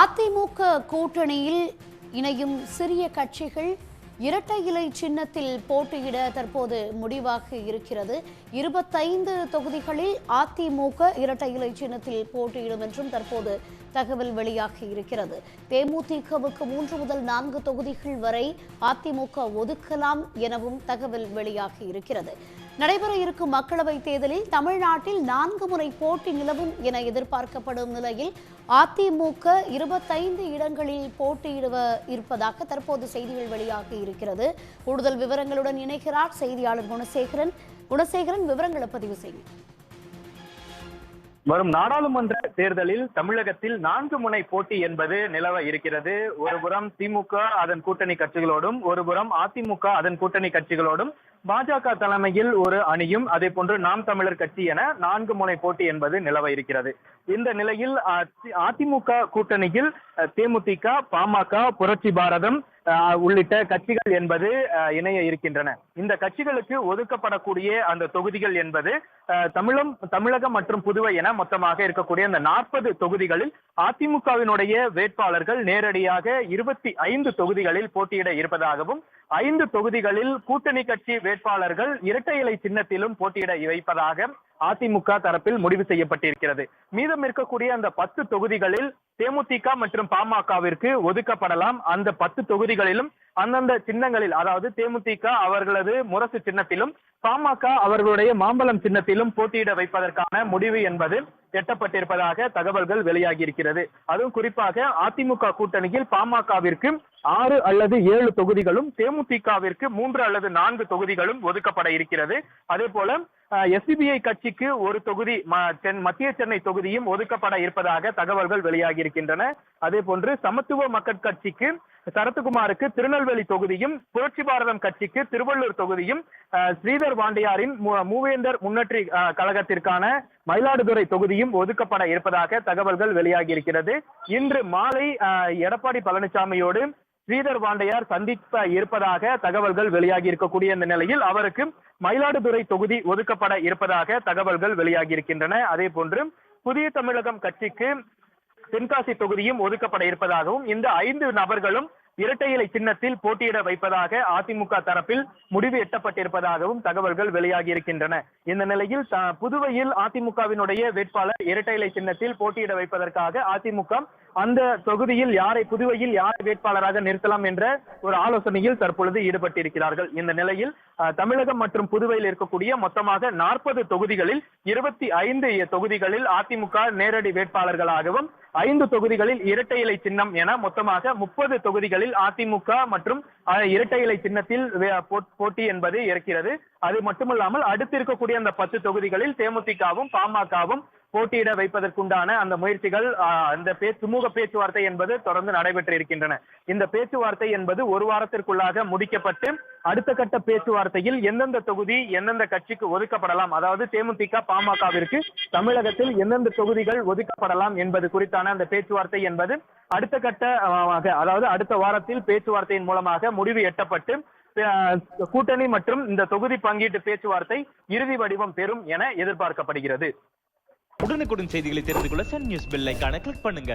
அதிமுக கூட்டணியில் இணையும் சிறிய கட்சிகள் இரட்டை இலை சின்னத்தில் போட்டியிட தற்போது முடிவாக இருக்கிறது. 25 தொகுதிகளில் அதிமுக இரட்டை இலை சின்னத்தில் போட்டியிடும் என்றும் தற்போது தகவல் வெளியாகி இருக்கிறது. தேமுதிகவுக்கு 3 முதல் 4 தொகுதிகள் வரை அதிமுக ஒதுக்கலாம் எனவும் தகவல் வெளியாகி இருக்கிறது. நடைபெற இருக்கும் மக்களவைத் தேர்தலில் தமிழ்நாட்டில் 4 முறை போட்டி நிலவும் என எதிர்பார்க்கப்படும் நிலையில் அதிமுக 25 இடங்களில் போட்டியிட இருப்பதாக தற்போது செய்திகள் வெளியாகி இருக்கிறது. கூடுதல் விவரங்களுடன் இணைகிறார் செய்தியாளர் குணசேகரன். விவரங்களை பதிவு செய்யும். வரும் நாடாளுமன்ற தேர்தலில் தமிழகத்தில் 4 முனை போட்டி என்பது நிலவ இருக்கிறது. ஒருபுறம் திமுக அதன் கூட்டணி கட்சிகளோடும், ஒருபுறம் அதிமுக அதன் கூட்டணி கட்சிகளோடும், பாஜக தலைமையில் ஒரு அணியும், அதே போன்று நாம் தமிழர் கட்சி என 4 முனை போட்டி என்பது நிலவ இருக்கிறது. இந்த நிலையில் அதிமுக கூட்டணியில் தேமுதிக, பாமக, புரட்சி பாரதம் உள்ளிட்ட கட்சிகள் என்பது இணைய இருக்கின்றன. இந்த கட்சிகளுக்கு ஒதுக்கப்படக்கூடிய அந்த தொகுதிகள் என்பது தமிழகம் மற்றும் புதுவை என மொத்தமாக இருக்கக்கூடிய அந்த 40 தொகுதிகளில் அதிமுகவினுடைய வேட்பாளர்கள் நேரடியாக 25 தொகுதிகளில் போட்டியிட இருப்பதாகவும், 5 தொகுதிகளில் கூட்டணி கட்சி வேட்பாளர்கள் இரட்டை இலை சின்னத்திலும் போட்டியிட வைப்பதாக அதிமுக தரப்பில் முடிவு செய்யப்பட்டிருக்கிறது. மீதம் இருக்கக்கூடிய அந்த 10 தொகுதிகளில் தேமுதிக மற்றும் பாமகவிற்கு ஒதுக்கப்படலாம். அந்த 10 தொகுதிகளிலும் அந்தந்த சின்னங்களில், அதாவது தேமுதிக அவர்களது முரசு சின்னத்திலும், பாமக அவர்களுடைய மாம்பழம் சின்னத்திலும் போட்டியிட வைப்பதற்கான முடிவு என்பது எட்டப்பட்டிருப்பதாக தகவல்கள் வெளியாகி இருக்கிறது. அதுவும் குறிப்பாக அதிமுக கூட்டணியில் பாமகவிற்கு 6 அல்லது 7 தொகுதிகளும், தேமுதிகவிற்கு 3 அல்லது 4 தொகுதிகளும் ஒதுக்கப்பட இருக்கிறது. அதே போல எஸ்டிபிஐ கட்சிக்கு ஒரு தொகுதி, மத்திய சென்னை தொகுதியும் ஒதுக்கப்பட இருப்பதாக தகவல்கள் வெளியாகி இருக்கின்றன. அதே போன்று சமத்துவ மக்கள் கட்சிக்கு சரத்குமாருக்கு திருநெல்வேலி தொகுதியும், புரட்சி பாரதம் கட்சிக்கு திருவள்ளூர் தொகுதியும், ஸ்ரீதர் வாண்டியாரின் மூவேந்தர் முன்னேற்றி கழகத்திற்கான மயிலாடுதுறை தொகுதியும் ஒதுக்கப்பட இருப்பதாக தகவல்கள் வெளியாகி இருக்கிறது. இன்று மாலை எடப்பாடி பழனிசாமியோடு ஸ்ரீதர் வாண்டையார் சந்திப்ப இருப்பதாக தகவல்கள் வெளியாகி இருக்கக்கூடிய இந்த நிலையில் அவருக்கு மயிலாடுதுறை தொகுதி ஒதுக்கப்பட இருப்பதாக தகவல்கள் வெளியாகி இருக்கின்றன. அதே போன்று புதிய தமிழகம் கட்சிக்கு தென்காசி தொகுதியும் ஒதுக்கப்பட இருப்பதாகவும், இந்த 5 நபர்களும் இரட்டை இலை சின்னத்தில் போட்டியிட வைப்பதாக அதிமுக தரப்பில் முடிவு எட்டப்பட்டிருப்பதாகவும் தகவல்கள் வெளியாகி இருக்கின்றன. இந்த நிலையில் புதுவையில் அதிமுகவினுடைய வேட்பாளர் இரட்டை இலை சின்னத்தில் போட்டியிட வைப்பதற்காக அதிமுக அந்த தொகுதியில் புதுவையில் யாரை வேட்பாளராக நிறுத்தலாம் என்ற ஒரு ஆலோசனையில் தற்பொழுது ஈடுபட்டிருக்கிறார்கள். இந்த நிலையில் தமிழகம் மற்றும் புதுவையில் இருக்கக்கூடிய மொத்தமாக 40 தொகுதிகளில் 25 தொகுதிகளில் அதிமுக நேரடி வேட்பாளர்களாகவும், 5 தொகுதிகளில் இரட்டை இலை சின்னம் என மொத்தமாக 30 தொகுதிகளில் அதிமுக மற்றும் இரட்டை இலை சின்னத்தில் போட்டி என்பது இருக்கிறது. அது மட்டுமல்லாமல் அடுத்து இருக்கக்கூடிய அந்த 10 தொகுதிகளில் தேமுதிகவும் பாமகவும் போட்டியிட வைப்பதற்குண்டான அந்த முயற்சிகள், அந்த சுமூக பேச்சுவார்த்தை என்பது தொடர்ந்து நடைபெற்று இருக்கின்றன. இந்த பேச்சுவார்த்தை என்பது ஒரு வாரத்திற்குள்ளாக முடிக்கப்பட்டு அடுத்த கட்ட பேச்சுவார்த்தையில் எந்தெந்த தொகுதி எந்தெந்த கட்சிக்கு ஒதுக்கப்படலாம், அதாவது தேமுதிக பாமகவிற்கு தமிழகத்தில் எந்தெந்த தொகுதிகள் ஒதுக்கப்படலாம் என்பது குறித்தான அந்த பேச்சுவார்த்தை என்பது அடுத்த கட்டமாக, அதாவது அடுத்த வாரத்தில் பேச்சுவார்த்தையின் மூலமாக முடிவு எட்டப்பட்டு கூட்டணி மற்றும் இந்த தொகுதி பங்கீட்டு பேச்சுவார்த்தை இறுதி வடிவம் பெறும் என எதிர்பார்க்கப்படுகிறது. உடனுக்குடன் செய்திகளை தெரிந்து கொள்ள சன் நியூஸ் பெல் ஐகானை கிளிக் பண்ணுங்க.